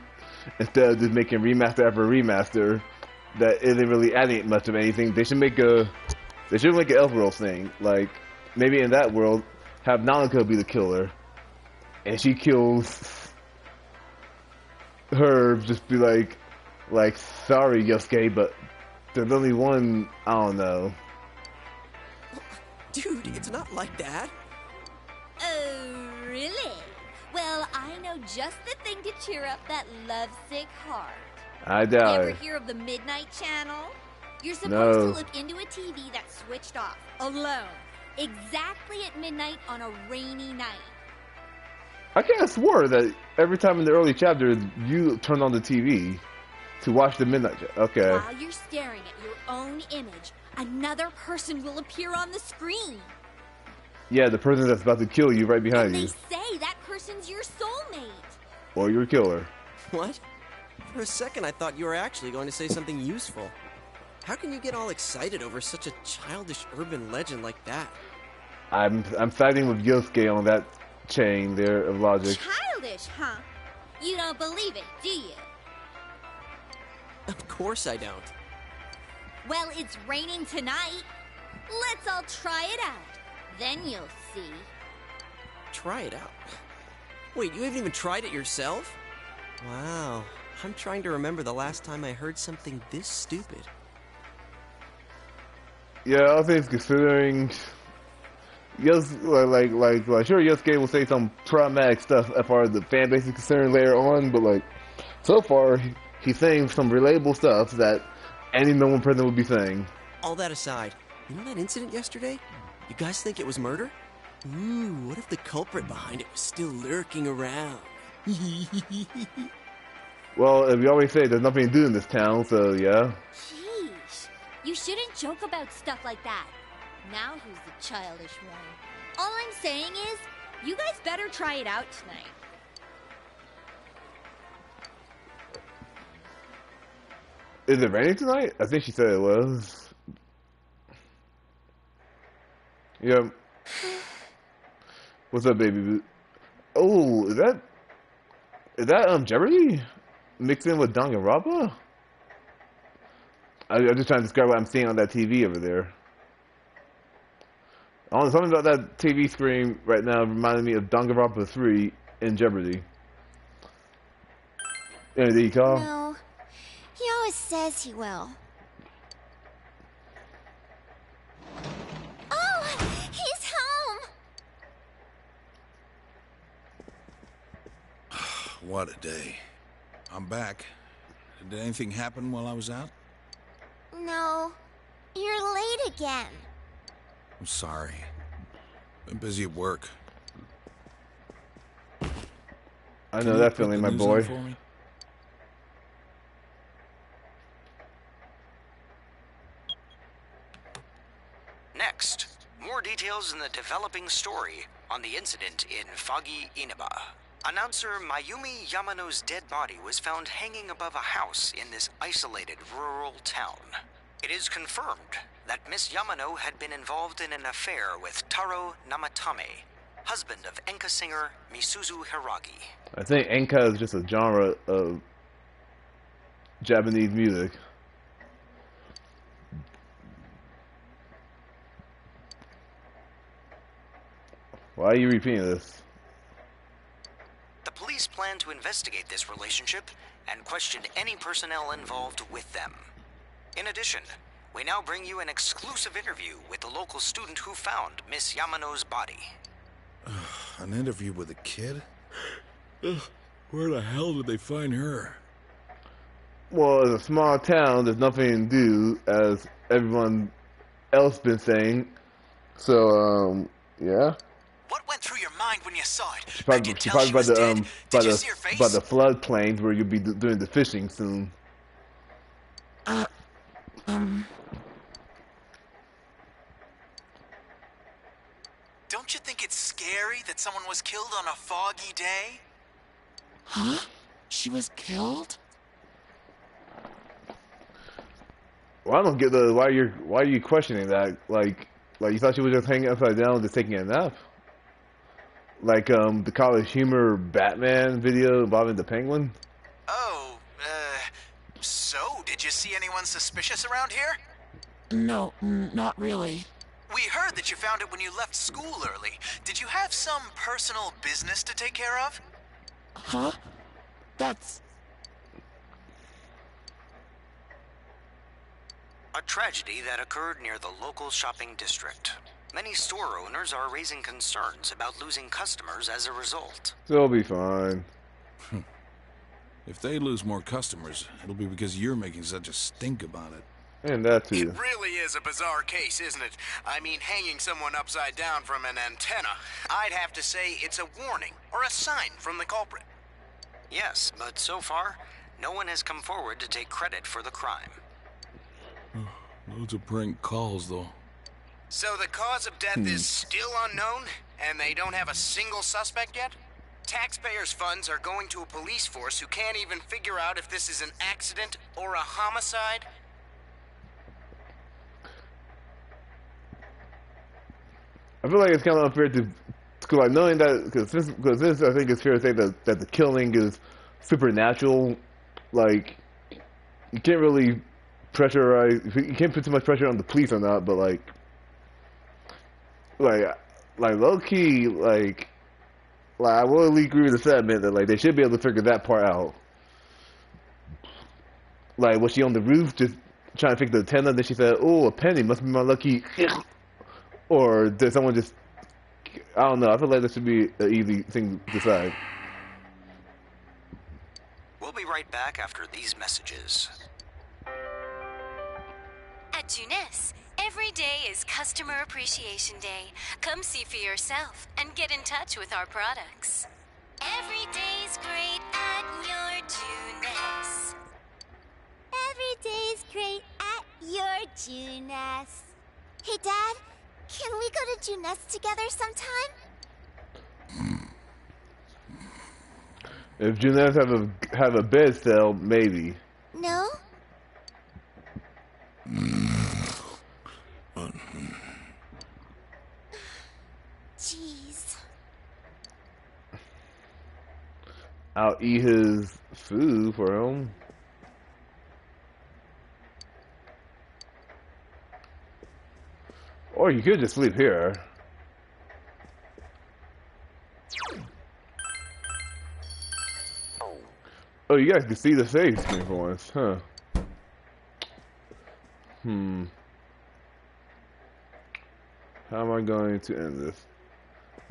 instead of just making remaster after remaster, that isn't really adding much of anything. They should make an Elseworld thing. Like maybe in that world, have Nanako be the killer, and she kills her. Just be like sorry Yosuke, but there's only one. I don't know. Dude, it's not like that. Oh, really? Well, I know just the thing to cheer up that lovesick heart. I doubt You it. ever hear of the Midnight Channel? You're supposed No. to look into a TV that's switched off, alone, exactly at midnight on a rainy night. I could have swore that every time in the early chapters you turned on the TV to watch the Midnight. Okay. While you're staring at your own image, another person will appear on the screen. Yeah, the person that's about to kill you right behind They you, say that person's your soulmate. or your killer. What? For a second, I thought you were actually going to say something useful. How can you get all excited over such a childish urban legend like that? I'm siding with Yosuke on that chain there of logic. Childish, huh? You don't believe it, do you? Of course I don't. Well, it's raining tonight. Let's all try it out. Then you'll see. Try it out. Wait, you haven't even tried it yourself? Wow. I'm trying to remember the last time I heard something this stupid. Yeah, all things considering, yes, sure, Yosuke will say some traumatic stuff as far as the fan base is concerned later on, but like, so far, he's saying some relatable stuff that any normal person would be saying. All that aside, you know that incident yesterday? You guys think it was murder? Ooh, what if the culprit behind it was still lurking around? Well, as we always say, there's nothing to do in this town, so yeah. Sheesh. You shouldn't joke about stuff like that. Now who's the childish one? All I'm saying is, you guys better try it out tonight. Is it raining tonight? I think she said it was. Yeah. What's up, baby? Oh, is that Jeopardy mixed in with Danganronpa? I'm just trying to describe what I'm seeing on that TV over there. I don't know, something about that TV screen right now reminded me of Danganronpa 3 in Jeopardy. Anything you call? No. He always says he will. Oh, he's home! What a day. I'm back. Did anything happen while I was out? No. You're late again. I'm sorry. Been busy at work. I know that feeling, my boy. Next, more details in the developing story on the incident in Foggy Inaba. Announcer Mayumi Yamano's dead body was found hanging above a house in this isolated rural town. It is confirmed that Miss Yamano had been involved in an affair with Taro Namatame, husband of enka singer Misuzu Hiragi. I think enka is just a genre of Japanese music. Why are you repeating this? The police plan to investigate this relationship and question any personnel involved with them. In addition, we now bring you an exclusive interview with the local student who found Miss Yamano's body. An interview with a kid? Where the hell did they find her? Well, it's a small town, there's nothing to do, as everyone else been saying. So, yeah. What went through your mind when you saw it? Probably by the floodplains where you'll be doing the fishing soon. Don't you think it's scary that someone was killed on a foggy day? Huh? She was killed? Well, I don't get why are you questioning that? Like, Like, you thought she was just hanging upside down, just taking a nap? Like, the College Humor Batman video involving the Penguin? Oh, so did you see anyone suspicious around here? No, not really. We heard that you found it when you left school early. Did you have some personal business to take care of? Huh? That's... A tragedy that occurred near the local shopping district. Many store owners are raising concerns about losing customers as a result. They'll be fine. If they lose more customers, it'll be because you're making such a stink about it. And that too. It really is a bizarre case, isn't it? I mean, hanging someone upside down from an antenna. I'd have to say it's a warning or a sign from the culprit. Yes, but so far, no one has come forward to take credit for the crime. Loads of prank calls, though. So the cause of death is still unknown, and they don't have a single suspect yet? Taxpayers' funds are going to a police force who can't even figure out if this is an accident or a homicide? I feel like it's kind of unfair to, cause like knowing that, because this, I think it's fair to say that the killing is supernatural. Like, you can't really pressurize, you can't put too much pressure on the police or not, but like low key, like I will agree with the sentiment that like they should be able to figure that part out. Like, was she on the roof just trying to fix the antenna? Then she said, "Oh, a penny must be my lucky." Or did someone just? I don't know. I feel like this should be an easy thing to decide. We'll be right back after these messages. At Junes, every day is Customer Appreciation Day. Come see for yourself and get in touch with our products. Every day's great at your Junes. Every day's great at your Junes. Hey, Dad, can we go to Junes together sometime? If Junes have a bed cell, maybe. No? Jeez. I'll eat his food for him. Or you could just sleep here. Oh, you guys can see the save screen for once, huh? How am I going to end this?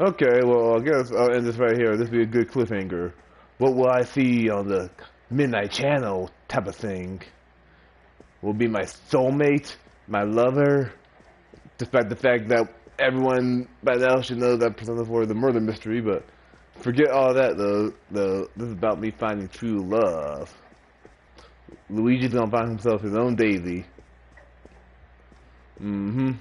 Okay, well, I guess I'll end this right here. This will be a good cliffhanger. What will I see on the Midnight Channel type of thing? Will it be my soulmate? My lover? Despite the fact that everyone by now should know that Persona 4 is a murder mystery, but forget all that though. This is about me finding true love. Luigi's gonna find himself his own Daisy. Alright,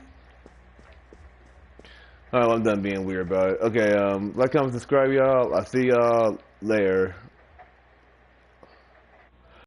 well, I'm done being weird about it. Okay, like, comment, subscribe, y'all. I'll see y'all later.